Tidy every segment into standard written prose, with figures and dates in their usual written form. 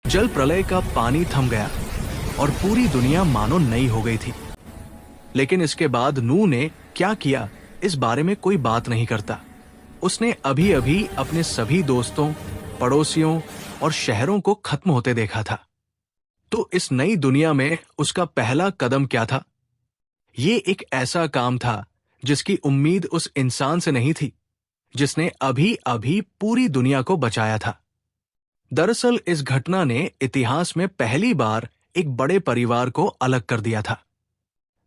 जल प्रलय का पानी थम गया और पूरी दुनिया मानो नई हो गई थी। लेकिन इसके बाद नूह ने क्या किया इस बारे में कोई बात नहीं करता। उसने अभी अभी अपने सभी दोस्तों, पड़ोसियों और शहरों को खत्म होते देखा था। तो इस नई दुनिया में उसका पहला कदम क्या था? ये एक ऐसा काम था जिसकी उम्मीद उस इंसान से नहीं थी जिसने अभी अभी पूरी दुनिया को बचाया था। दरअसल इस घटना ने इतिहास में पहली बार एक बड़े परिवार को अलग कर दिया था।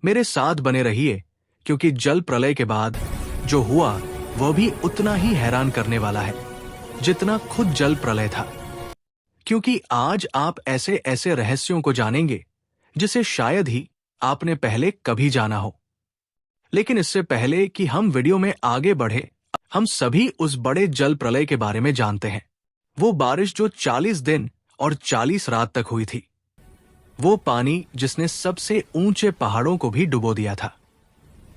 मेरे साथ बने रहिए, क्योंकि जल प्रलय के बाद जो हुआ वह भी उतना ही हैरान करने वाला है जितना खुद जल प्रलय था। क्योंकि आज आप ऐसे ऐसे रहस्यों को जानेंगे जिसे शायद ही आपने पहले कभी जाना हो। लेकिन इससे पहले कि हम वीडियो में आगे बढ़े, हम सभी उस बड़े जल प्रलय के बारे में जानते हैं। वो बारिश जो 40 दिन और 40 रात तक हुई थी। वो पानी जिसने सबसे ऊंचे पहाड़ों को भी डुबो दिया था।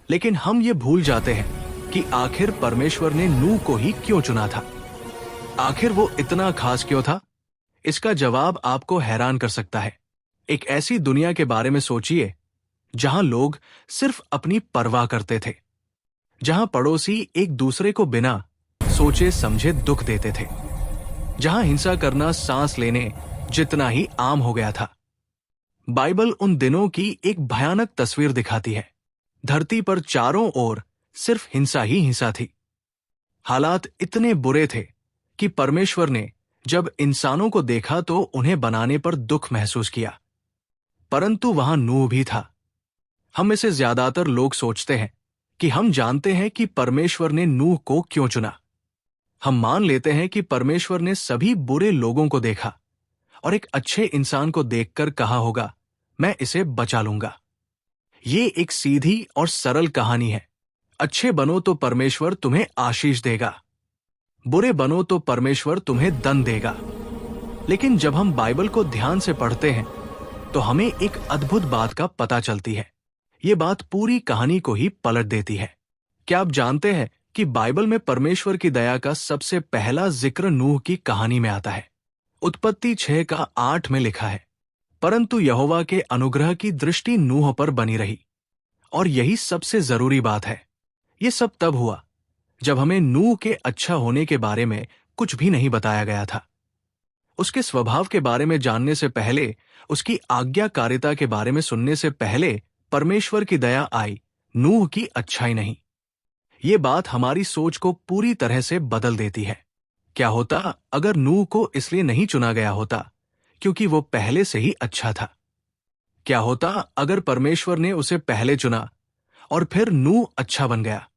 लेकिन हम ये भूल जाते हैं कि आखिर परमेश्वर ने नूह को ही क्यों चुना था। आखिर वो इतना खास क्यों था? इसका जवाब आपको हैरान कर सकता है। एक ऐसी दुनिया के बारे में सोचिए जहां लोग सिर्फ अपनी परवाह करते थे, जहां पड़ोसी एक दूसरे को बिना सोचे समझे दुख देते थे, जहां हिंसा करना सांस लेने जितना ही आम हो गया था। बाइबल उन दिनों की एक भयानक तस्वीर दिखाती है। धरती पर चारों ओर सिर्फ हिंसा ही हिंसा थी। हालात इतने बुरे थे कि परमेश्वर ने जब इंसानों को देखा तो उन्हें बनाने पर दुख महसूस किया। परंतु वहां नूह भी था। हम में से ज्यादातर लोग सोचते हैं कि हम जानते हैं कि परमेश्वर ने नूह को क्यों चुना। हम मान लेते हैं कि परमेश्वर ने सभी बुरे लोगों को देखा और एक अच्छे इंसान को देखकर कहा होगा, मैं इसे बचा लूंगा। ये एक सीधी और सरल कहानी है। अच्छे बनो तो परमेश्वर तुम्हें आशीष देगा, बुरे बनो तो परमेश्वर तुम्हें दंड देगा। लेकिन जब हम बाइबल को ध्यान से पढ़ते हैं तो हमें एक अद्भुत बात का पता चलती है। ये बात पूरी कहानी को ही पलट देती है। क्या आप जानते हैं कि बाइबल में परमेश्वर की दया का सबसे पहला जिक्र नूह की कहानी में आता है? उत्पत्ति 6:8 में लिखा है, परंतु यहोवा के अनुग्रह की दृष्टि नूह पर बनी रही। और यही सबसे जरूरी बात है। ये सब तब हुआ जब हमें नूह के अच्छा होने के बारे में कुछ भी नहीं बताया गया था। उसके स्वभाव के बारे में जानने से पहले, उसकी आज्ञाकारिता के बारे में सुनने से पहले परमेश्वर की दया आई, नूह की अच्छाई नहीं। ये बात हमारी सोच को पूरी तरह से बदल देती है। क्या होता अगर नूह को इसलिए नहीं चुना गया होता क्योंकि वो पहले से ही अच्छा था? क्या होता अगर परमेश्वर ने उसे पहले चुना और फिर नूह अच्छा बन गया?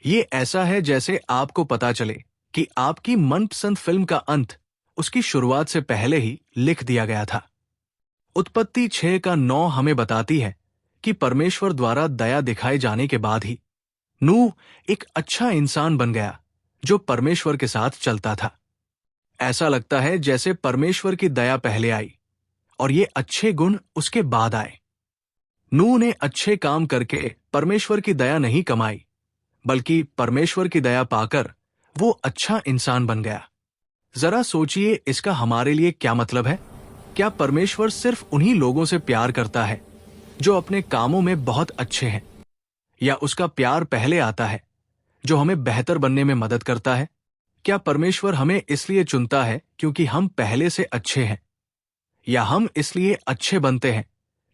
ये ऐसा है जैसे आपको पता चले कि आपकी मनपसंद फिल्म का अंत उसकी शुरुआत से पहले ही लिख दिया गया था। उत्पत्ति 6:9 हमें बताती है कि परमेश्वर द्वारा दया दिखाए जाने के बाद ही नूह एक अच्छा इंसान बन गया जो परमेश्वर के साथ चलता था। ऐसा लगता है जैसे परमेश्वर की दया पहले आई और ये अच्छे गुण उसके बाद आए। नूह ने अच्छे काम करके परमेश्वर की दया नहीं कमाई, बल्कि परमेश्वर की दया पाकर वो अच्छा इंसान बन गया। जरा सोचिए, इसका हमारे लिए क्या मतलब है? क्या परमेश्वर सिर्फ उन्हीं लोगों से प्यार करता है जो अपने कामों में बहुत अच्छे हैं, या उसका प्यार पहले आता है जो हमें बेहतर बनने में मदद करता है? क्या परमेश्वर हमें इसलिए चुनता है क्योंकि हम पहले से अच्छे हैं, या हम इसलिए अच्छे बनते हैं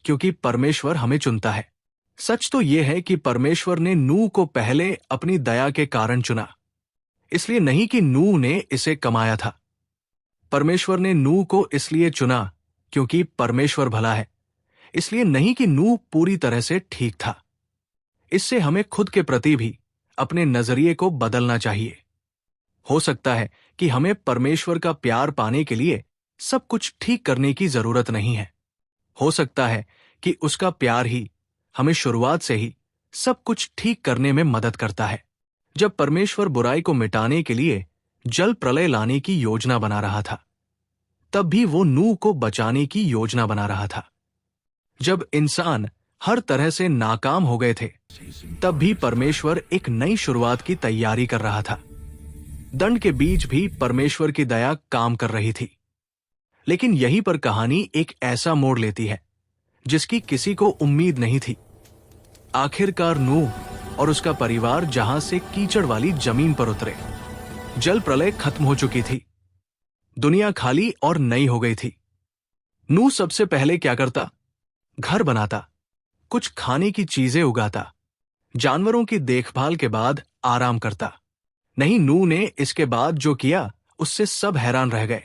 क्योंकि परमेश्वर हमें चुनता है? सच तो यह है कि परमेश्वर ने नूह को पहले अपनी दया के कारण चुना, इसलिए नहीं कि नूह ने इसे कमाया था। परमेश्वर ने नूह को इसलिए चुना क्योंकि परमेश्वर भला है, इसलिए नहीं कि नूह पूरी तरह से ठीक था। इससे हमें खुद के प्रति भी अपने नजरिए को बदलना चाहिए। हो सकता है कि हमें परमेश्वर का प्यार पाने के लिए सब कुछ ठीक करने की जरूरत नहीं है। हो सकता है कि उसका प्यार ही हमें शुरुआत से ही सब कुछ ठीक करने में मदद करता है। जब परमेश्वर बुराई को मिटाने के लिए जल प्रलय लाने की योजना बना रहा था, तब भी वो नूह को बचाने की योजना बना रहा था। जब इंसान हर तरह से नाकाम हो गए थे, तब भी परमेश्वर एक नई शुरुआत की तैयारी कर रहा था। दंड के बीच भी परमेश्वर की दया काम कर रही थी। लेकिन यहीं पर कहानी एक ऐसा मोड़ लेती है जिसकी किसी को उम्मीद नहीं थी। आखिरकार नूह और उसका परिवार जहां से कीचड़ वाली जमीन पर उतरे। जल प्रलय खत्म हो चुकी थी, दुनिया खाली और नई हो गई थी। नूह सबसे पहले क्या करता? घर बनाता, कुछ खाने की चीजें उगाता, जानवरों की देखभाल के बाद आराम करता। नहीं, नूह ने इसके बाद जो किया उससे सब हैरान रह गए,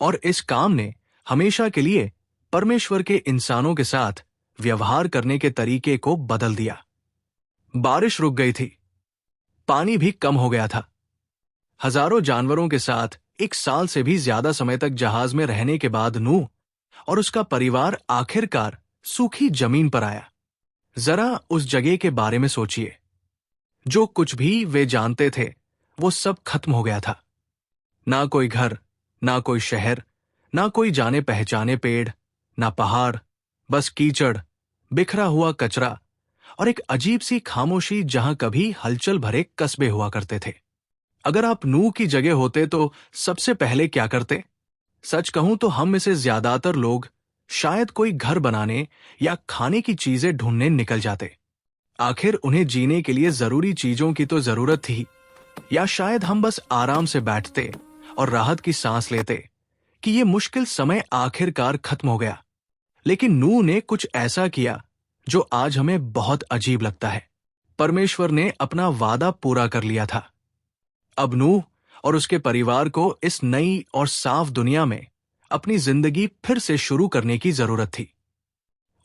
और इस काम ने हमेशा के लिए परमेश्वर के इंसानों के साथ व्यवहार करने के तरीके को बदल दिया। बारिश रुक गई थी, पानी भी कम हो गया था। हजारों जानवरों के साथ 1 साल से भी ज्यादा समय तक जहाज में रहने के बाद नूह और उसका परिवार आखिरकार सूखी जमीन पर आया। जरा उस जगह के बारे में सोचिए। जो कुछ भी वे जानते थे वो सब खत्म हो गया था। ना कोई घर, ना कोई शहर, ना कोई जाने पहचाने पेड़, ना पहाड़, बस कीचड़, बिखरा हुआ कचरा और एक अजीब सी खामोशी जहां कभी हलचल भरे कस्बे हुआ करते थे। अगर आप नूह की जगह होते तो सबसे पहले क्या करते? सच कहूं तो हम में से ज्यादातर लोग शायद कोई घर बनाने या खाने की चीजें ढूंढने निकल जाते। आखिर उन्हें जीने के लिए जरूरी चीजों की तो जरूरत थी। या शायद हम बस आराम से बैठते और राहत की सांस लेते कि ये मुश्किल समय आखिरकार खत्म हो गया। लेकिन नूह ने कुछ ऐसा किया जो आज हमें बहुत अजीब लगता है। परमेश्वर ने अपना वादा पूरा कर लिया था। अब नूह और उसके परिवार को इस नई और साफ दुनिया में अपनी जिंदगी फिर से शुरू करने की जरूरत थी।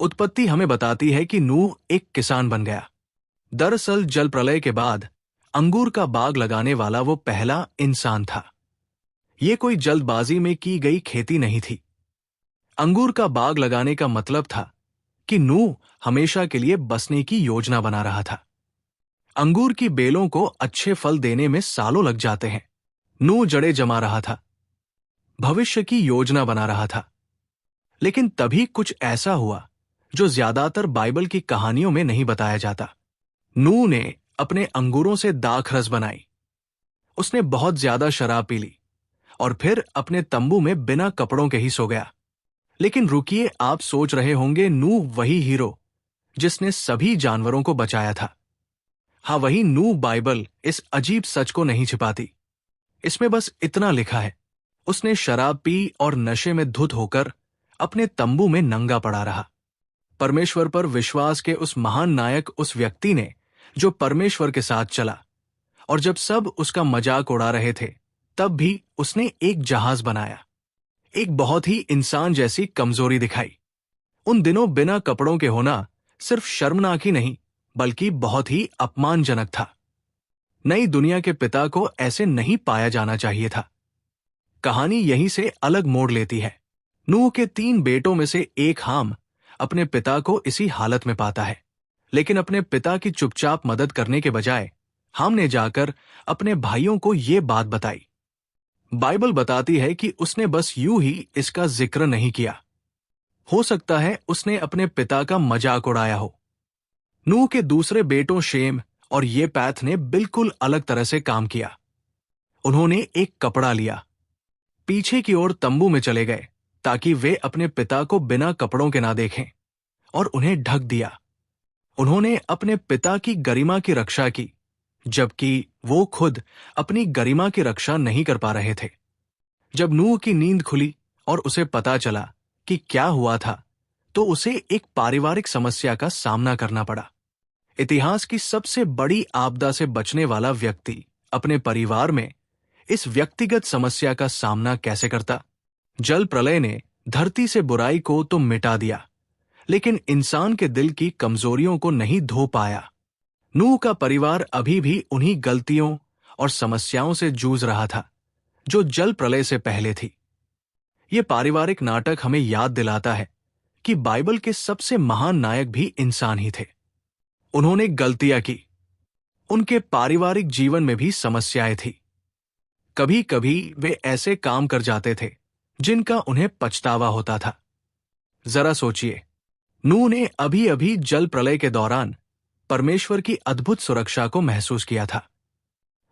उत्पत्ति हमें बताती है कि नूह एक किसान बन गया। दरअसल जल प्रलय के बाद अंगूर का बाग लगाने वाला वो पहला इंसान था। ये कोई जल्दबाजी में की गई खेती नहीं थी। अंगूर का बाग लगाने का मतलब था कि नूह हमेशा के लिए बसने की योजना बना रहा था। अंगूर की बेलों को अच्छे फल देने में सालों लग जाते हैं। नूह जड़ें जमा रहा था, भविष्य की योजना बना रहा था। लेकिन तभी कुछ ऐसा हुआ जो ज्यादातर बाइबल की कहानियों में नहीं बताया जाता। नूह ने अपने अंगूरों से दाखरस बनाई। उसने बहुत ज्यादा शराब पी ली और फिर अपने तंबू में बिना कपड़ों के ही सो गया। लेकिन रुकिए, आप सोच रहे होंगे नूह वही हीरो जिसने सभी जानवरों को बचाया था। हाँ, वही नूह बाइबल इस अजीब सच को नहीं छिपाती। इसमें बस इतना लिखा है, उसने शराब पी और नशे में धुत होकर अपने तंबू में नंगा पड़ा रहा। परमेश्वर पर विश्वास के उस महान नायक, उस व्यक्ति ने जो परमेश्वर के साथ चला, और जब सब उसका मजाक उड़ा रहे थे तब भी उसने एक जहाज बनाया। एक बहुत ही इंसान जैसी कमजोरी दिखाई। उन दिनों बिना कपड़ों के होना सिर्फ शर्मनाक ही नहीं बल्कि बहुत ही अपमानजनक था। नई दुनिया के पिता को ऐसे नहीं पाया जाना चाहिए था। कहानी यहीं से अलग मोड़ लेती है। नूह के 3 बेटों में से एक हाम अपने पिता को इसी हालत में पाता है। लेकिन अपने पिता की चुपचाप मदद करने के बजाय हाम ने जाकर अपने भाइयों को ये बात बताई। बाइबल बताती है कि उसने बस यूं ही इसका जिक्र नहीं किया। हो सकता है उसने अपने पिता का मजाक उड़ाया हो। नूह के दूसरे बेटों शेम और येपैथ ने बिल्कुल अलग तरह से काम किया। उन्होंने एक कपड़ा लिया, पीछे की ओर तंबू में चले गए ताकि वे अपने पिता को बिना कपड़ों के ना देखें, और उन्हें ढक दिया। उन्होंने अपने पिता की गरिमा की रक्षा की, जबकि वो खुद अपनी गरिमा की रक्षा नहीं कर पा रहे थे। जब नूह की नींद खुली और उसे पता चला कि क्या हुआ था, तो उसे एक पारिवारिक समस्या का सामना करना पड़ा। इतिहास की सबसे बड़ी आपदा से बचने वाला व्यक्ति अपने परिवार में इस व्यक्तिगत समस्या का सामना कैसे करता? जल प्रलय ने धरती से बुराई को तो मिटा दिया, लेकिन इंसान के दिल की कमजोरियों को नहीं धो पाया। नूह का परिवार अभी भी उन्हीं गलतियों और समस्याओं से जूझ रहा था जो जल प्रलय से पहले थी। ये पारिवारिक नाटक हमें याद दिलाता है कि बाइबल के सबसे महान नायक भी इंसान ही थे। उन्होंने गलतियां की, उनके पारिवारिक जीवन में भी समस्याएं थी। कभी कभी वे ऐसे काम कर जाते थे जिनका उन्हें पछतावा होता था। जरा सोचिए, नूह ने अभी अभी जल प्रलय के दौरान परमेश्वर की अद्भुत सुरक्षा को महसूस किया था।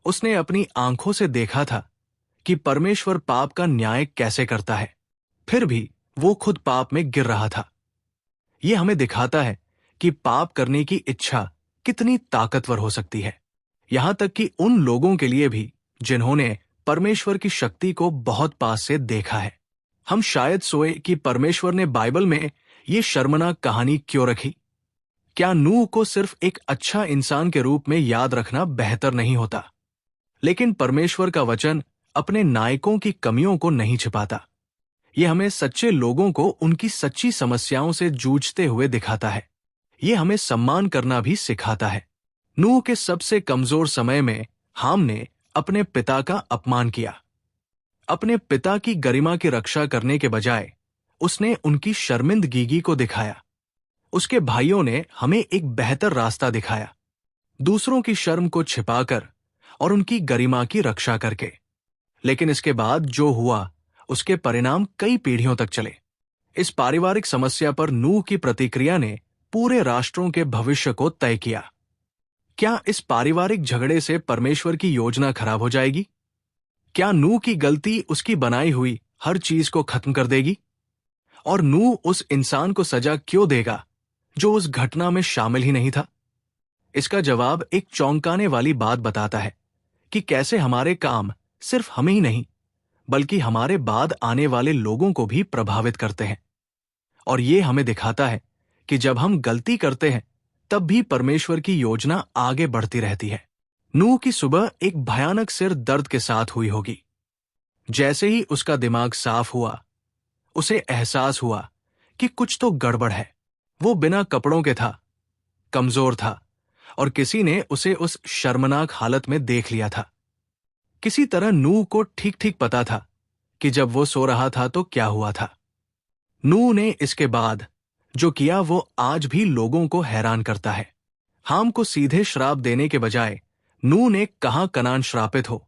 उसने अपनी आंखों से देखा था कि परमेश्वर पाप का न्याय कैसे करता है। फिर भी वो खुद पाप में गिर रहा था। ये हमें दिखाता है कि पाप करने की इच्छा कितनी ताकतवर हो सकती है, यहां तक कि उन लोगों के लिए भी जिन्होंने परमेश्वर की शक्ति को बहुत पास से देखा है। हम शायद सोए कि परमेश्वर ने बाइबल में ये शर्मनाक कहानी क्यों रखी। क्या नूह को सिर्फ एक अच्छा इंसान के रूप में याद रखना बेहतर नहीं होता? लेकिन परमेश्वर का वचन अपने नायकों की कमियों को नहीं छिपाता। यह हमें सच्चे लोगों को उनकी सच्ची समस्याओं से जूझते हुए दिखाता है। यह हमें सम्मान करना भी सिखाता है। नूह के सबसे कमजोर समय में हाम ने अपने पिता का अपमान किया। अपने पिता की गरिमा की रक्षा करने के बजाय उसने उनकी शर्मिंदगी को दिखाया। उसके भाइयों ने हमें एक बेहतर रास्ता दिखाया, दूसरों की शर्म को छिपाकर और उनकी गरिमा की रक्षा करके। लेकिन इसके बाद जो हुआ उसके परिणाम कई पीढ़ियों तक चले। इस पारिवारिक समस्या पर नूह की प्रतिक्रिया ने पूरे राष्ट्रों के भविष्य को तय किया। क्या इस पारिवारिक झगड़े से परमेश्वर की योजना खराब हो जाएगी? क्या नूह की गलती उसकी बनाई हुई हर चीज को खत्म कर देगी? और नूह उस इंसान को सजा क्यों देगा जो उस घटना में शामिल ही नहीं था? इसका जवाब एक चौंकाने वाली बात बताता है कि कैसे हमारे काम सिर्फ हमें ही नहीं बल्कि हमारे बाद आने वाले लोगों को भी प्रभावित करते हैं। और ये हमें दिखाता है कि जब हम गलती करते हैं तब भी परमेश्वर की योजना आगे बढ़ती रहती है। नूह की सुबह एक भयानक सिर दर्द के साथ हुई होगी। जैसे ही उसका दिमाग साफ हुआ, उसे एहसास हुआ कि कुछ तो गड़बड़ है। वो बिना कपड़ों के था, कमजोर था और किसी ने उसे उस शर्मनाक हालत में देख लिया था। किसी तरह नूह को ठीक ठीक पता था कि जब वो सो रहा था तो क्या हुआ था। नूह ने इसके बाद जो किया वो आज भी लोगों को हैरान करता है। हाम को सीधे श्राप देने के बजाय नूह ने कहा कनान श्रापित हो,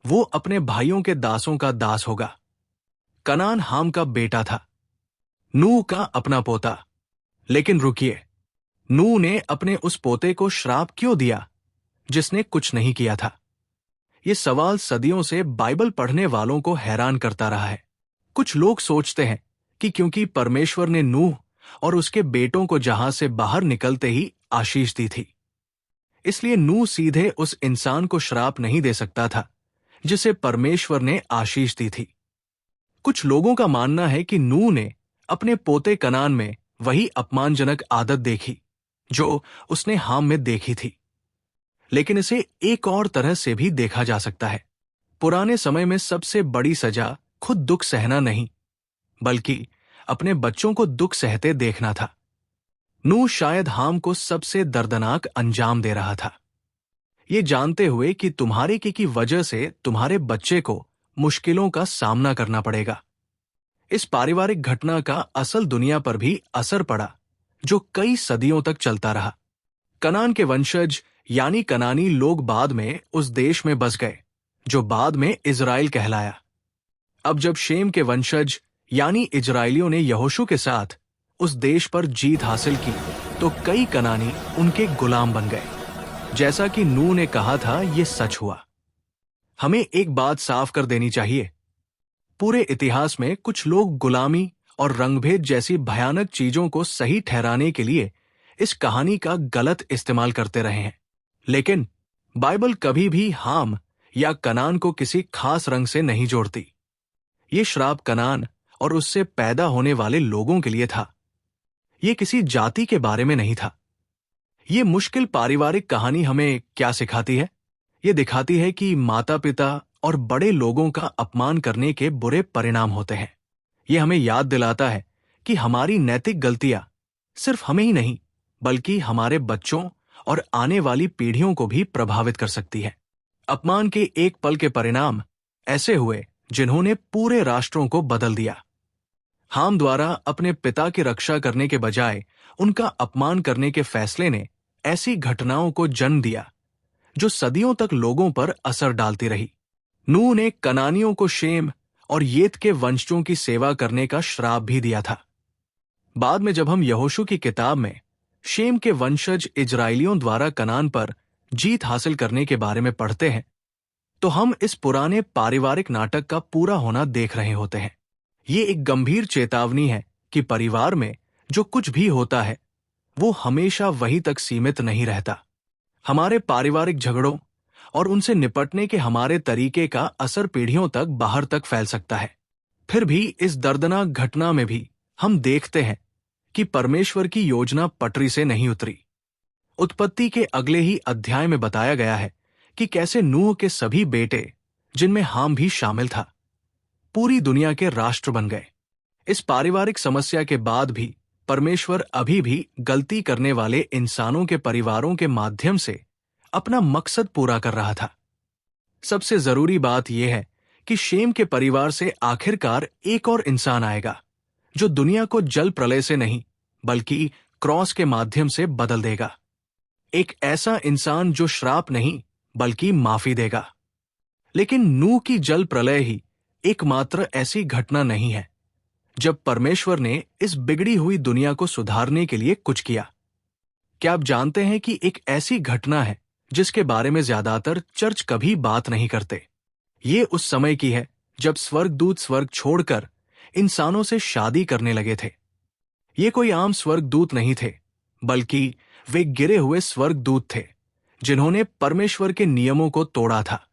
वो अपने भाइयों के दासों का दास होगा। कनान हाम का बेटा था, नूह का अपना पोता। लेकिन रुकिए, नूह ने अपने उस पोते को श्राप क्यों दिया जिसने कुछ नहीं किया था? ये सवाल सदियों से बाइबल पढ़ने वालों को हैरान करता रहा है। कुछ लोग सोचते हैं कि क्योंकि परमेश्वर ने नूह और उसके बेटों को जहाज से बाहर निकलते ही आशीष दी थी, इसलिए नूह सीधे उस इंसान को श्राप नहीं दे सकता था जिसे परमेश्वर ने आशीष दी थी। कुछ लोगों का मानना है कि नूह ने अपने पोते कनान में वही अपमानजनक आदत देखी जो उसने हाम में देखी थी। लेकिन इसे एक और तरह से भी देखा जा सकता है। पुराने समय में सबसे बड़ी सजा खुद दुख सहना नहीं, बल्कि अपने बच्चों को दुख सहते देखना था। नूह शायद हाम को सबसे दर्दनाक अंजाम दे रहा था, ये जानते हुए कि तुम्हारे की वजह से तुम्हारे बच्चे को मुश्किलों का सामना करना पड़ेगा। इस पारिवारिक घटना का असल दुनिया पर भी असर पड़ा जो कई सदियों तक चलता रहा। कनान के वंशज यानी कनानी लोग बाद में उस देश में बस गए जो बाद में इजराइल कहलाया। अब जब शेम के वंशज यानी इजराइलियों ने यहोशू के साथ उस देश पर जीत हासिल की तो कई कनानी उनके गुलाम बन गए। जैसा कि नूह ने कहा था, यह सच हुआ। हमें एक बात साफ कर देनी चाहिए, पूरे इतिहास में कुछ लोग गुलामी और रंगभेद जैसी भयानक चीजों को सही ठहराने के लिए इस कहानी का गलत इस्तेमाल करते रहे हैं। लेकिन बाइबल कभी भी हाम या कनान को किसी खास रंग से नहीं जोड़ती। ये श्राप कनान और उससे पैदा होने वाले लोगों के लिए था, ये किसी जाति के बारे में नहीं था। ये मुश्किल पारिवारिक कहानी हमें क्या सिखाती है? ये दिखाती है कि माता पिता और बड़े लोगों का अपमान करने के बुरे परिणाम होते हैं। ये हमें याद दिलाता है कि हमारी नैतिक गलतियां सिर्फ हमें ही नहीं बल्कि हमारे बच्चों और आने वाली पीढ़ियों को भी प्रभावित कर सकती है। अपमान के एक पल के परिणाम ऐसे हुए जिन्होंने पूरे राष्ट्रों को बदल दिया। हाम द्वारा अपने पिता की रक्षा करने के बजाय उनका अपमान करने के फैसले ने ऐसी घटनाओं को जन्म दिया जो सदियों तक लोगों पर असर डालती रही। नूह ने कनानियों को शेम और येत के वंशजों की सेवा करने का श्राप भी दिया था। बाद में जब हम यहोशू की किताब में शेम के वंशज इजराइलियों द्वारा कनान पर जीत हासिल करने के बारे में पढ़ते हैं तो हम इस पुराने पारिवारिक नाटक का पूरा होना देख रहे होते हैं। ये एक गंभीर चेतावनी है कि परिवार में जो कुछ भी होता है वो हमेशा वहीं तक सीमित नहीं रहता। हमारे पारिवारिक झगड़ों और उनसे निपटने के हमारे तरीके का असर पीढ़ियों तक बाहर तक फैल सकता है। फिर भी इस दर्दनाक घटना में भी हम देखते हैं कि परमेश्वर की योजना पटरी से नहीं उतरी। उत्पत्ति के अगले ही अध्याय में बताया गया है कि कैसे नूह के सभी बेटे, जिनमें हाम भी शामिल था, पूरी दुनिया के राष्ट्र बन गए। इस पारिवारिक समस्या के बाद भी परमेश्वर अभी भी गलती करने वाले इंसानों के परिवारों के माध्यम से अपना मकसद पूरा कर रहा था। सबसे जरूरी बात यह है कि शेम के परिवार से आखिरकार एक और इंसान आएगा जो दुनिया को जल प्रलय से नहीं बल्कि क्रॉस के माध्यम से बदल देगा। एक ऐसा इंसान जो श्राप नहीं बल्कि माफी देगा। लेकिन नूह की जल प्रलय ही एकमात्र ऐसी घटना नहीं है जब परमेश्वर ने इस बिगड़ी हुई दुनिया को सुधारने के लिए कुछ किया। क्या आप जानते हैं कि एक ऐसी घटना है जिसके बारे में ज्यादातर चर्च कभी बात नहीं करते? ये उस समय की है जब स्वर्गदूत स्वर्ग छोड़कर इंसानों से शादी करने लगे थे। ये कोई आम स्वर्गदूत नहीं थे, बल्कि वे गिरे हुए स्वर्गदूत थे जिन्होंने परमेश्वर के नियमों को तोड़ा था।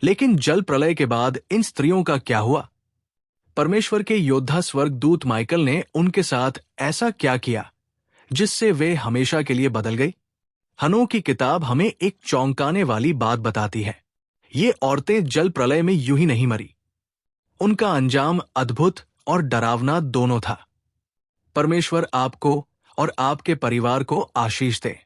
लेकिन जल प्रलय के बाद इन स्त्रियों का क्या हुआ? परमेश्वर के योद्धा स्वर्गदूत माइकल ने उनके साथ ऐसा क्या किया जिससे वे हमेशा के लिए बदल गई? हनोक की किताब हमें एक चौंकाने वाली बात बताती है। ये औरतें जल प्रलय में यूं ही नहीं मरी। उनका अंजाम अद्भुत और डरावना दोनों था। परमेश्वर आपको और आपके परिवार को आशीष दे।